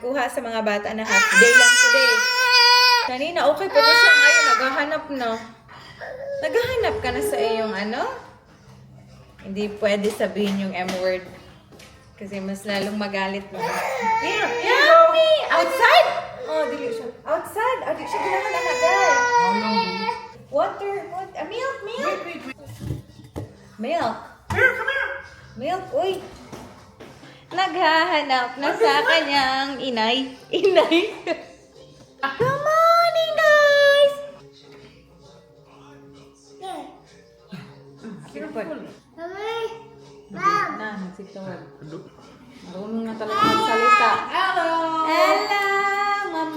nagkuha sa mga bata na half day lang today. Kanina, okay pa siya ngayon. Naghahanap na. Naghahanap ka na sa iyong ano? Hindi pwede sabihin yung M word. Kasi mas lalong magalit mo. Here! Yummy! Outside! Oh, dili siya. Outside! Oh, dili siya ginahanap na, guys. Water! Milk! Milk! Milk! Here, come here! Milk! Uy! Naghahanap na sa kanyang inay. Inay! Good morning, guys! Na, nagsitawag. Marunong na talaga magsalita. Hello! Hello! Mam.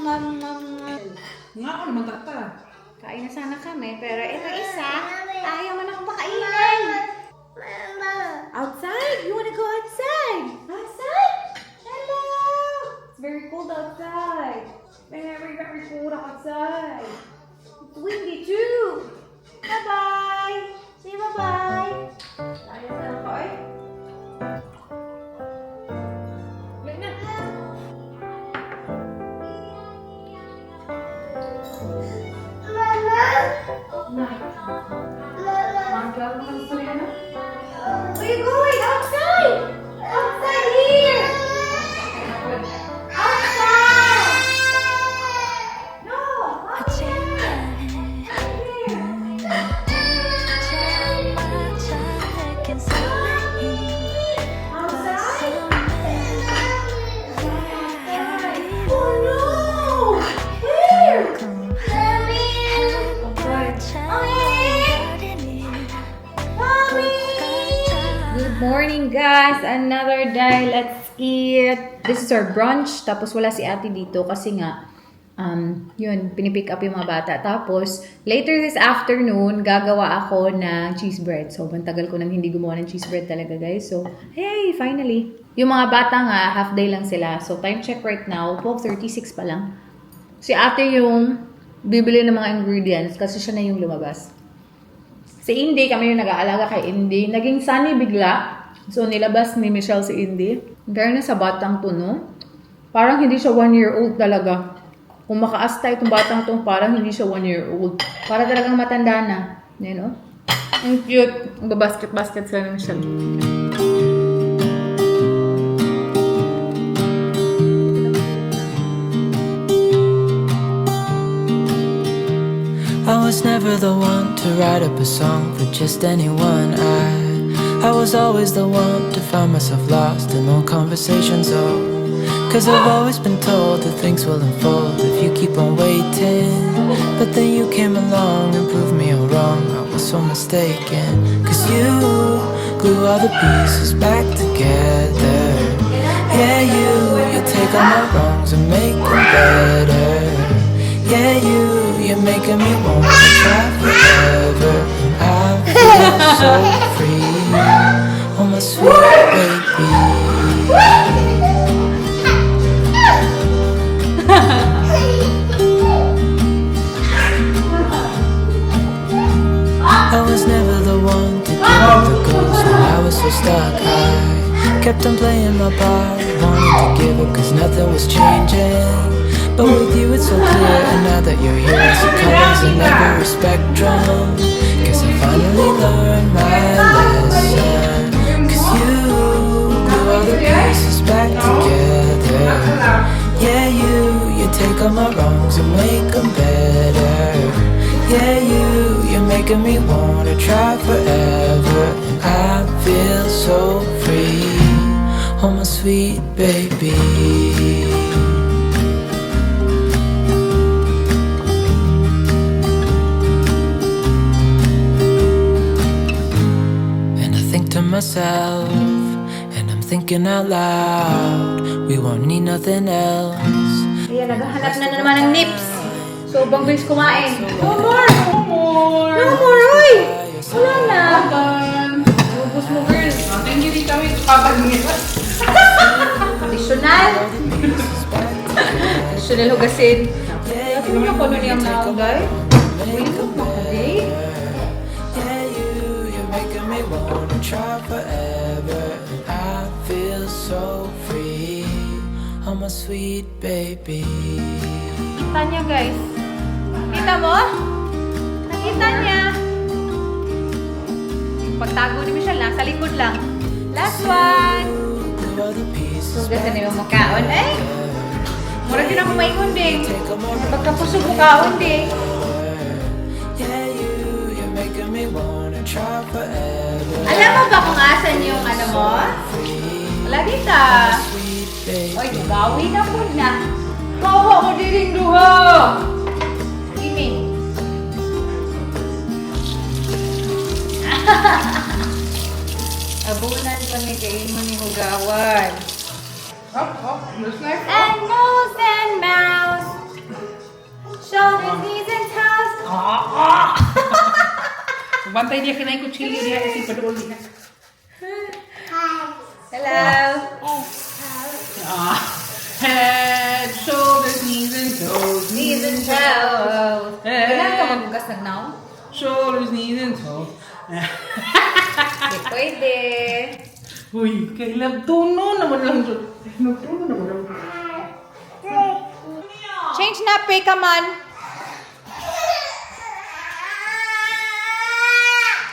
Nga ako naman tata. Kain na sana kami, pero ito isa, ayaw man akong pakainin. Outside? You wanna go outside? Outside? Hello! It's very cold outside. Very cold outside. It's windy too. Bye-bye! Say bye-bye! Ayos na ako eh. Wait na. Where are you going? Outside! Outside here! Outside! No! Oh no! Where? Good morning, guys! Another day. Let's eat. This is our brunch. Tapos wala si ate dito kasi nga, yun, pinipick up yung mga bata. Tapos, later this afternoon, gagawa ako ng cheese bread. So, tagal ko nang hindi gumawa ng cheese bread talaga, guys. So, hey, finally. Yung mga bata nga, half day lang sila. So, time check right now, 12:36 pa lang. Si ate yung bibili ng mga ingredients kasi siya na yung lumabas. Si Indy, kami yung nag-aalaga kay Indy. Naging sunny bigla. So, nilabas ni Michelle si Indy. Dahil na sa batang to, no? Parang hindi siya 1-year-old talaga. Kung makaasta itong batang to, parang hindi siya 1-year-old. Para talagang matanda na. You know? Ang cute. Ang babasket-basket sila ni Michelle. I was never the one to write up a song for just anyone. I was always the one to find myself lost in long conversations. Oh, cause I've always been told that things will unfold if you keep on waiting. But then you came along and proved me all wrong. I was so mistaken. Cause you glue all the pieces back together. Yeah, you take all my wrongs and make them better. Yeah, you're making me want to try forever. I feel so free, oh my sweet baby. I was never the one to deal with the ghost when I was so stuck. I kept on playing my part, wanting to give up cause nothing was changing. But with you it's so clear, and now that you're here I see colors in every spectrum. Guess I finally learned my lesson. Cause you glue all the pieces back together. Yeah, you take all my wrongs and make them better. Yeah, you're making me wanna try forever. And I feel so free, oh my sweet baby. Myself, and I'm thinking out loud, we won't need nothing else. Ayan, naghahanap na naman ng nips. So, bang bilis kumain. No more! Uy! Wala na. Ubus mo, girl. Thank you, Tita. Papagin. Additional. Additional hugasin. Ano yung kono niyang naagay? Okay. Wanna try forever, and I feel so free. I'm a sweet baby. Kita niya, guys. Kita mo? Nakita niya. Pagtago ni Michelle, nasa likod lang. Last one. Glue all the pieces Sugat na yung makaon. Ay! Mura din ako maingon din. take 'em all Pagkapusog makaon din. yeah, you're making me wanna try forever. Alam mo ba kung asan yung ano mo? Wala dito. Sweet baby. Oy, gawi na po na. Kawa mo din duha. Kimi. Abunan pa ni kain mo ni Hugawan. Hop, hop. Nose knife. And nose and mouth. Shoulders, knees and toes. Bantay dia kena ikut chili dia si pedul dia. Hello. Head, shoulders, knees and toes. Knees and toes. Kailan ka magugas ng now? Shoulders, knees and toes. Hindi pwede. Uy, kailan tuno naman lang dyan. Tuno naman lang. Change nappy, come on.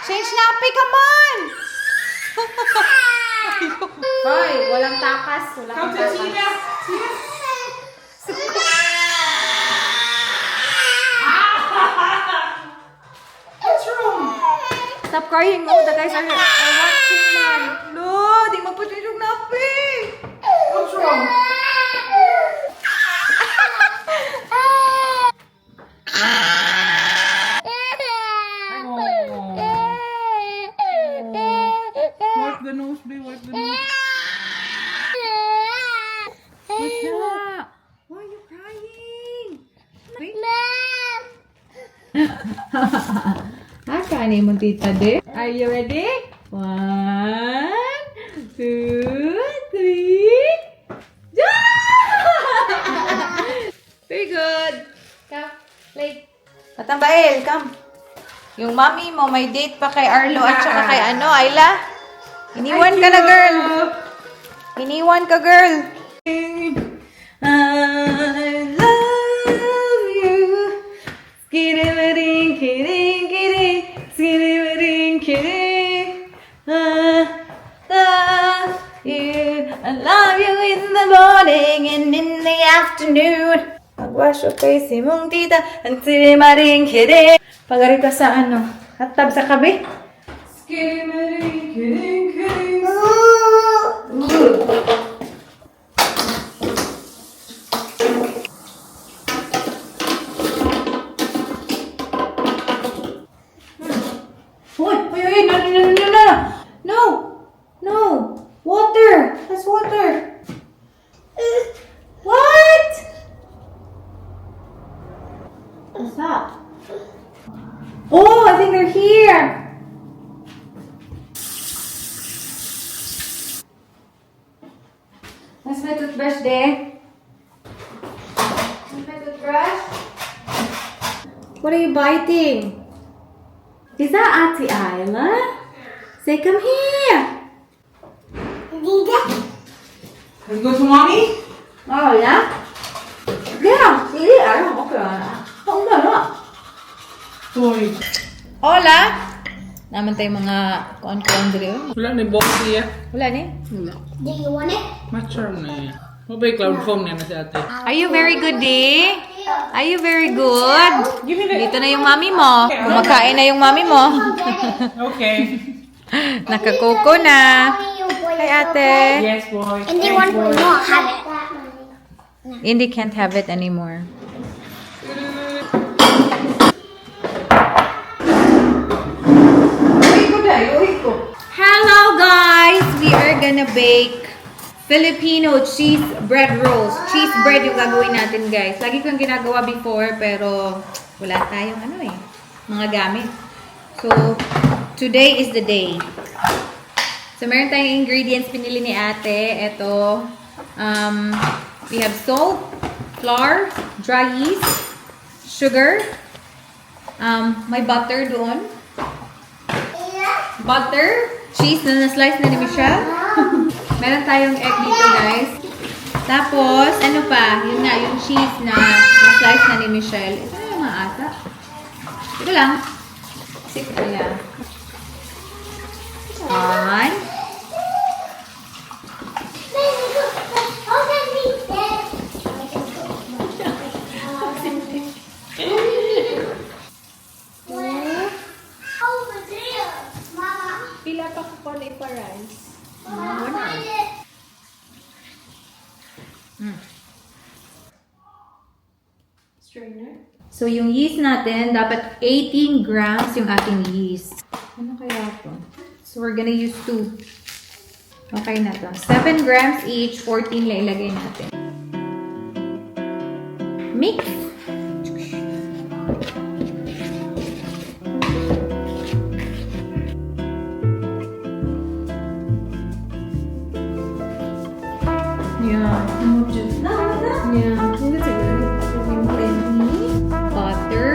Change nappy, come on. Hoy, walang takas. Walang Come to takas. Sina. What's wrong? Stop crying. Oh, the guys are watching man. No, di magputin yung nappy. What's wrong? Wipe the nose, babe. Wipe the nose. What's that? Why are you crying? Kanin mo, tita de. Are you ready? 1, 2, 3. Very good. Come, play. Matambael, come. Yung mommy mo, may date pa kay Arlo at saka kay ano, Ayla. Iniwan ka na, girl. Iniwan ka, girl. I love you. Skiddy-a-ding, kidding, kidding. Skiddy-a-ding, kidding. I love you. I love you in the morning and in the afternoon. Magwash your face, mong tita. Ang silimaring, kidding. Pagari ka sa ano? Hatab sa kabi? Skiddy-a-ding, kidding, kidding. Wait, no, no, water, that's water. What? What's that? Oh, I think they're here. Where's my toothbrush there? Where's my toothbrush? What are you biting? Is that Auntie Isla? Say, come here. Let's go to mommy. Oh, yeah? Yeah, yeah, okay. Không cần nữa. Uy. Hola! Naman tayong mga kuan-kuan diri. Wala na yung box niya. Wala ni? Wala. Do you want it? Matchar na yan. Ano ba yung cloud foam na si ate? Are you very good, Di? Are you very good? Give me the... Dito na yung mami mo. Kumakain na yung mami mo. Okay. Nakakoko na. Hi, ate. Yes, boy. And they Yes, want boy. to not have it. Indy can't have it anymore. Hello, guys! We are gonna bake Filipino cheese bread rolls. Cheese bread yung gagawin natin, guys. Lagi ko yung ginagawa before, pero wala tayong ano eh, mga gamit. So, today is the day. So, meron tayong ingredients pinili ni ate. Ito, we have salt, flour, dry yeast, sugar, may butter doon. Butter, cheese na na-slice na ni Michelle. Meron tayong egg dito, guys. Tapos, ano pa? Yun nga, yung cheese na na-slice na ni Michelle. Ito na yung mga ata. Ito lang. Six ko yan. One. Pila pa ko kulay pa rice. Strainer. So, yung yeast natin, dapat 18 grams yung ating yeast. Ano kaya ito? So, we're gonna use 2. Okay na to. 7 grams each, 14 lang ilagay natin. Mix. Yeah. Yeah. Yung plenty. Butter.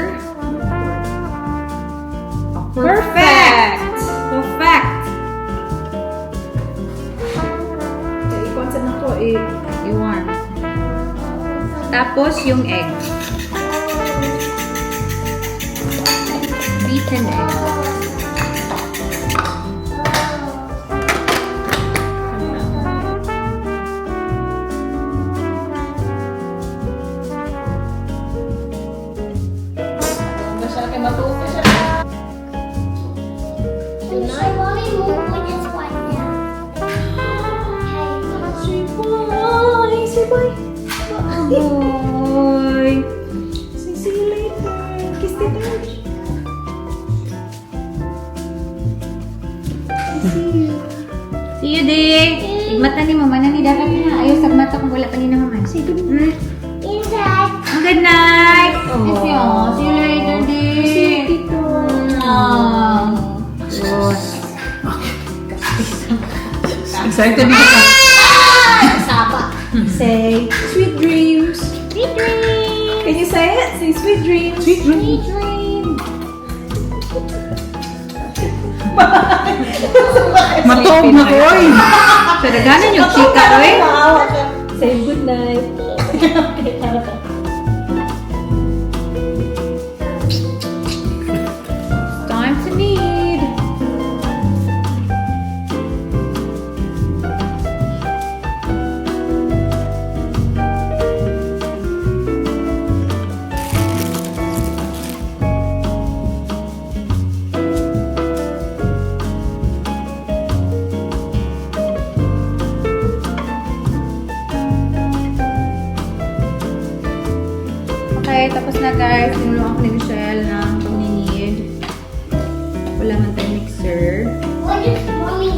Perfect! Perfect! Ikon sa nako I-warm. Tapos yung egg. Beaten egg. Boy! See you later. Kiss the touch. See you, Day! Igmata ni mama na ni dapat na. Ayaw sa mata kung wala pa ni na mama. Say good night. Good night! See you later, Day! See you, Tito. Excited din ka. Say sweet dreams. Sweet dreams! Can you say it? Say sweet dreams. Sweet dream. Sweet dreams! Matog na ko, oy. Pero ganan yung chika, oy. Say good night. Time to knead. Okay, tapos na guys. Tinulungan ako ni Michelle ng pagninid. Wala man tayong mixer. Where's mommy?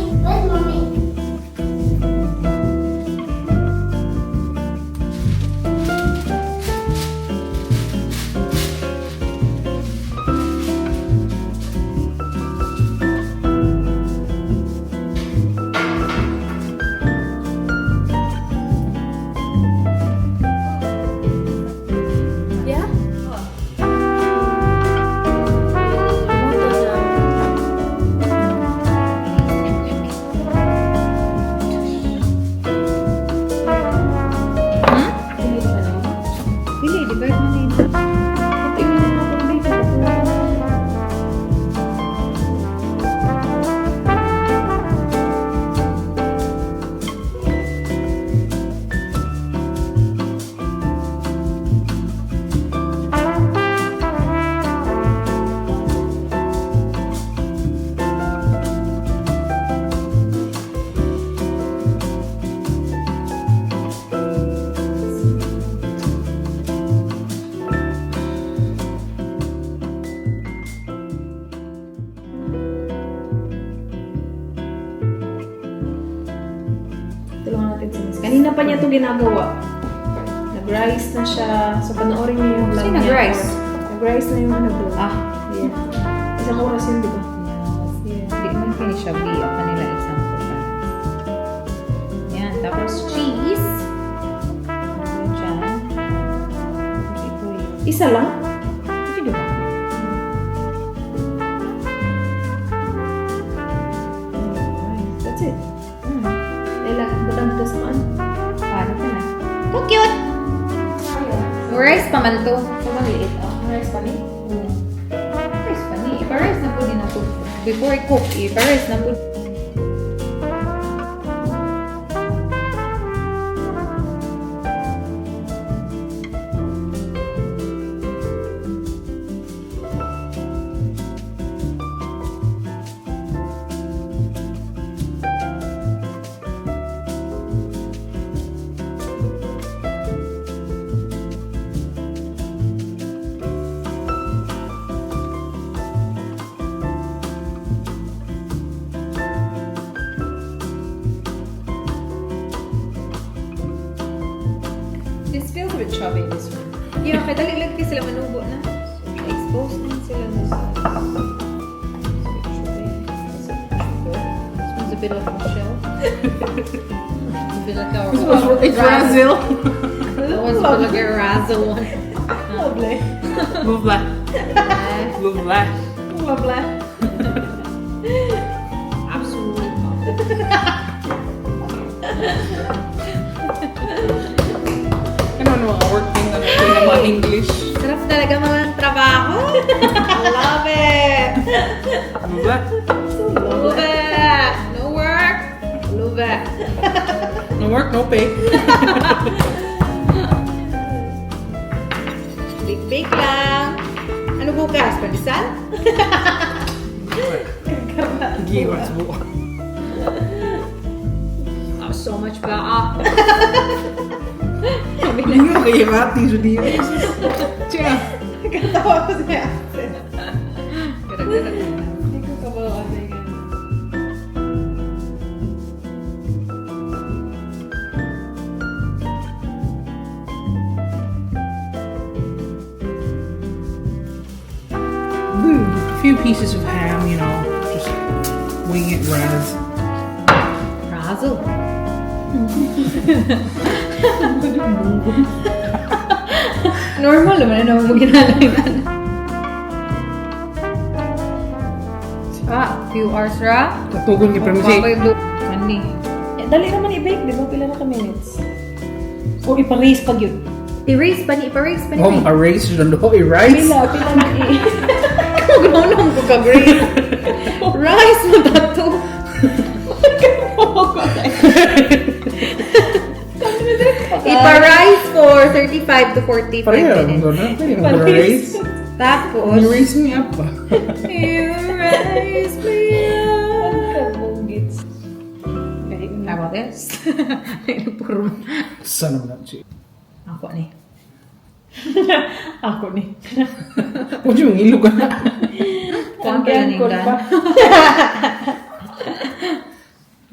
Yeah? Pili, divide mo na yun. Tulungan natin si Miss. Kanina pa niya ito ginagawa. Nag-rice na siya. So, panoorin niyo yung vlog Sino niya. nag-rice? Nag-rice na yung ano doon. Ah, Yeah. Isang oras yun, di ba? yes. Hindi man finish siya. Biyak kanila isang pagkakas. Yan. Tapos cheese. Ano dyan? Ito yun. Isa lang? Ito ba? That's it. Hmm. Kailangan ba lang ito sa ano? Paano ka na? pa man to. So, maliit. Rice pa ni? Ipares pa ni. Ipares na po din ako. Before I cook, ipares na po. This feels a bit chubby, this one. Yeah, kaya dali-lag kayo sila manubo na. Expose na sila na sa... This one's a bit like Michelle. A bit like our... It's Brazil. That one's a bit like a razzle one. Lovely. Bubla. Bubla. Lovely. Absolutely. Ano mga working na natin ng mga English? Sarap talaga mga trabaho. I love it. Bubla. Love it. No work. Love it. No work, no pay. Big lang. Ano bukas? Pandesal? Giwas mo. Oh, so much ba? Hindi mo kayo mati, Judy. Tiya. Katawa ko siya. Gara-gara. Hindi ko kabawa na yun. A few pieces of ham, you know, just wing it raz. Razzle. Normal naman na mo ginalagan. Few hours ra. Tatugon ni Premisi. Kani. Dali naman i-bake, di ba? Pila na ka minutes? O ipa-raise pag yun. I-raise pa ni. Oh, erase yun do. Erase. Pila na i- Kaganoon ko ka-grade. Rice mo dato. Ipa-rice for 35 to 45 Pareho. minutes. Pwede mo erase. Tapos, Erase me up ba? erase me up. Bugits. Okay, How about this? Puro Son of a bitch. ako ni. ako ni. Huwag yung ilog ka na. Kuwan pa lang yung dan.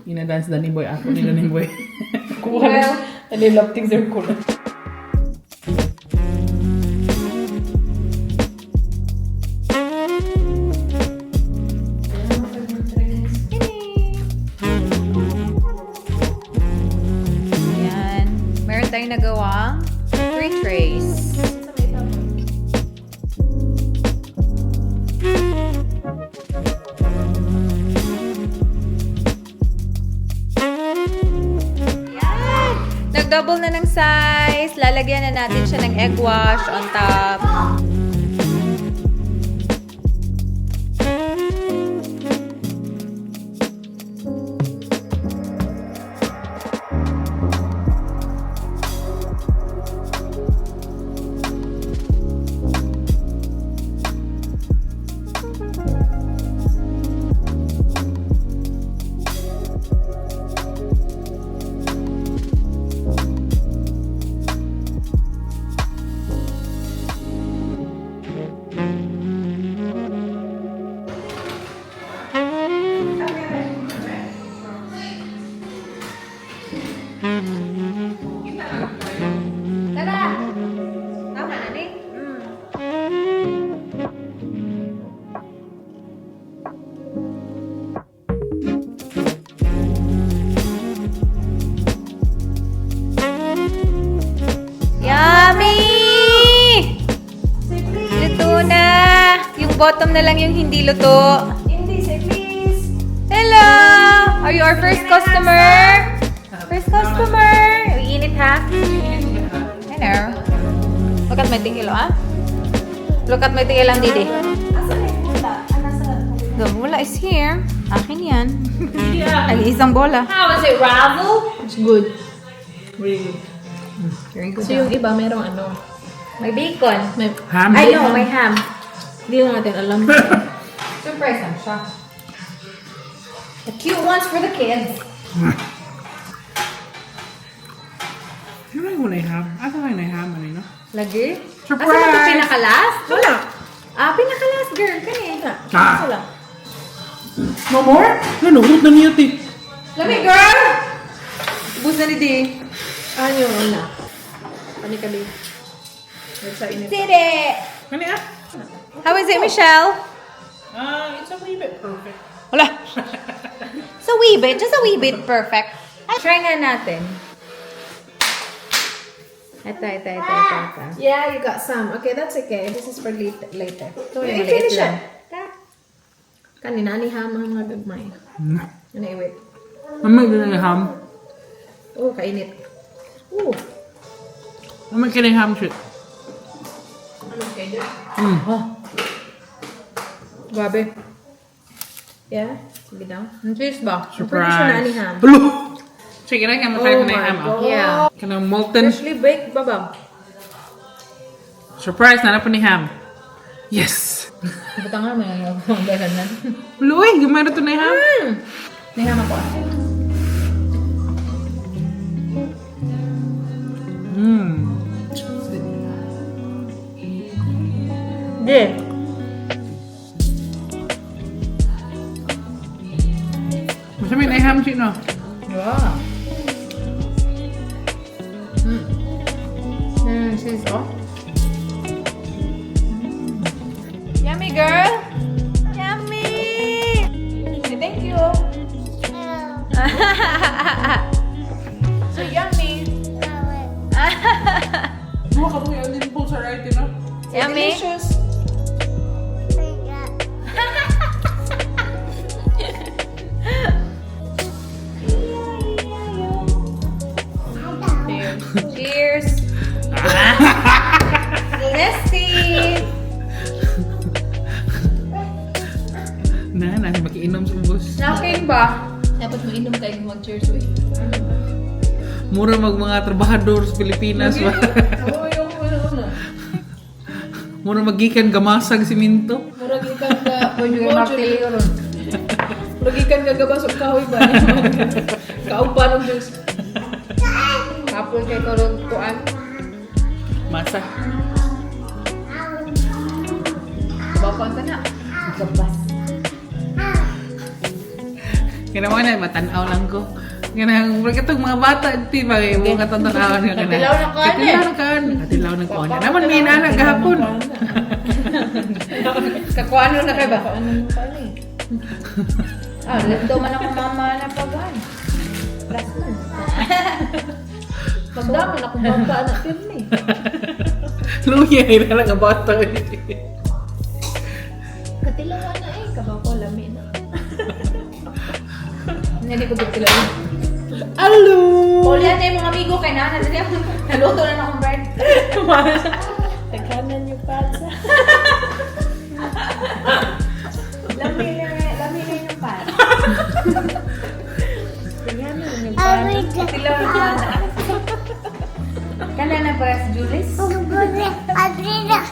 Ina-dance Danny Boy. Ako ni Danny Boy. Well, nililap things are cool. Yan. Meron tayong nagawang 3 trays. Yan! Nag-double na ng size. Lalagyan na natin siya ng egg wash on top. Tara! Tama na ni. Yummy! Luto na! Yung bottom na lang yung hindi luto. Hindi, say please. Hello! Are you our first customer? First customer! Iinit ha? Hello. Look at my tingilo, ah. Look at my tingilo, Didi. The bola is here. Akin yan. Yeah. Ay, isang bola. How was it, Razzle? It's good. Really? Very good. So yung iba, merong ano. May bacon. May, Ham? I know, may ham. Hindi lang natin alam. Surprise lang siya. The cute ones for the kids. Ano yung wala yung ham? Ata kayo na yung ham, ano yun? Lagi? Surprise! Asa ba ito pinakalas? Wala. Ah, pinakalas, girl. Kanina. Ah! Wala. No more? Ano, nagot na niya, ti. Lami, girl! Ubus na ni Di. Ano yung una? Panikali. Sa init. Didi! Ano yan? How is it, Michelle? It's a wee bit perfect. Wala. So wee bit, just a wee bit perfect. Try nga natin. Ito. Yeah, you got some. Okay, that's okay. This is for later. Ito yung You maliit finish lang. it. Kanina ni ham ang nagagmay. Ano wait. Mamay din na yung ham. Oh, kainit. Oh. Mamay ka na yung ham shit. Ano kayo? Grabe. Yeah? Sige daw. Ang cheese ba? Surprise. Siya na ni ham. Hello! Sige na, kaya masaya ko na yung ham. God. Yeah. Kanang molten. Freshly baked babang. Surprise, na pa ni ham. Yes! Buta nga naman yung magalan. Hello eh, gumay na ito na yung ham. Niham ako. Di. Masama na yung ham shit, no? Wow. Cheese, oh. Yummy, girl. Yummy. Say thank you. So yummy. Buha ka mo yung din po sa right, no? Yummy. Delicious. Cheers. Nasty. Na, makiinom sa ubos. Naking ba? Dapat mainom kayo mag-cheers with. Mura mag mga trabahador sa Pilipinas. ba? Oo, yung una. Mura magikan gamasag siminto. Murag ikan ka. Pwede ka martilyo ron. Murag ikan ka gabasok kahoy ba? Kaupa ng Diyos. Kapul kay tulog kuan. Masa. Bakon ka na. Gabas. Kaya naman na, matanaw lang ko. Kaya itong mga bata, di ba, yung mga katantanawan ka na. Katilaw na kaan eh. Katilaw na kaan. Katilaw na kaan. Naman, may inanak gahapon. Kakuano na kay ba? Ano mo pa ni? Lando man ako mama na pagan. Last month. Magdaman ako bangka na pirmi. Luya, inanak ang bata. Katilawan na eh. Kabaw ko lami na. Hindi ko bigtilaw. Hello! Uli yan yung mga amigo kay Nana. Naluto na akong bread. Tagkanan yung patsa. Lami na yung pan. Tagkanan yung patsa. Tilaw na Nana. Kala na para sa Julis?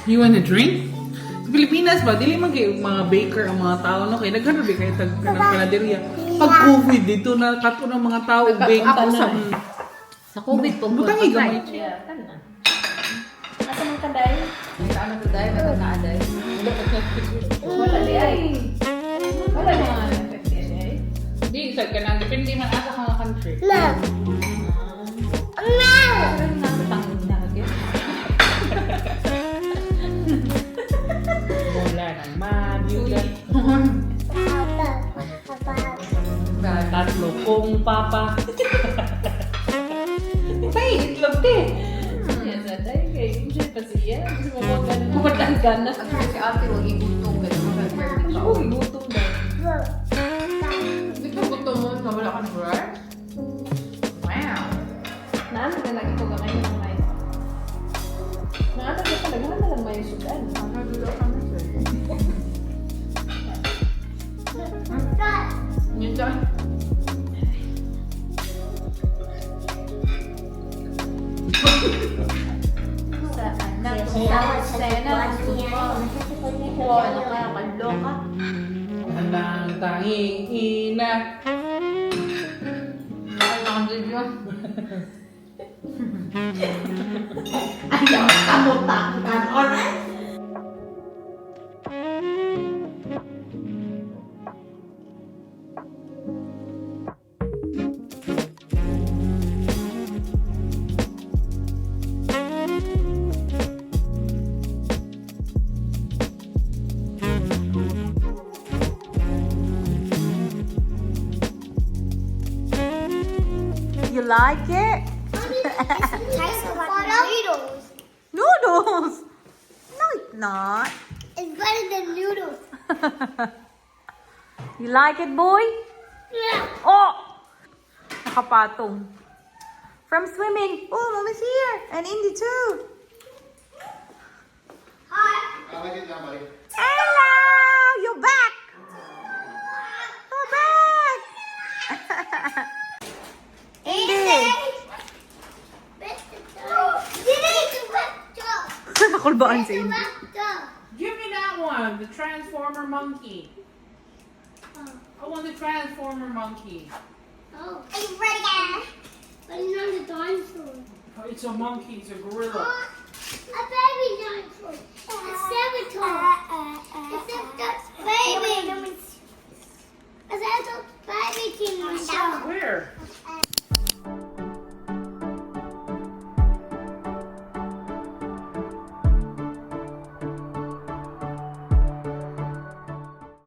You want a drink? Sa Pilipinas ba, dili man kayo mga baker ang mga tao, no? Kaya naghanap kayo ng panaderya. Pag COVID, dito na kato ng mga tao, bake. Ako sa COVID po. Butang igamay. Yeah, tanan. Asa man kaday? Ano to dahil? Ano na aday? Wala di ay. Wala na. Di, sa kanang, depende man asa ka nga country. Wala ng mabulan. Tatlo kong papa. Ay, itlog te. Yes, aday kay enjoy pa siya. Gusto mo ba ganun? Kumataan ganas. Si ate, huwag ibutong. Oo, gutom daw. Di ba gusto mo? Nawala ka ng bread? Wow. Naano na lagi ko gamay ng rice. Naano na Handang tanging ina. Ayaw, kamot-takutan. Alright? You like it? Nice noodles. Noodles! No, it's not. It's better than noodles. You like it, boy? Yeah. Oh! Nakapatong. From swimming. Oh, Mommy's here. And Indy too. Hi. Hello! You're back! You're back! Indy! Nakulbaan si Indy. Give me that one, the Transformer monkey. I want the Transformer monkey. Oh, are you ready? But it's not a dinosaur. Oh, it's a monkey, it's a gorilla. A baby dinosaur. A saboteur.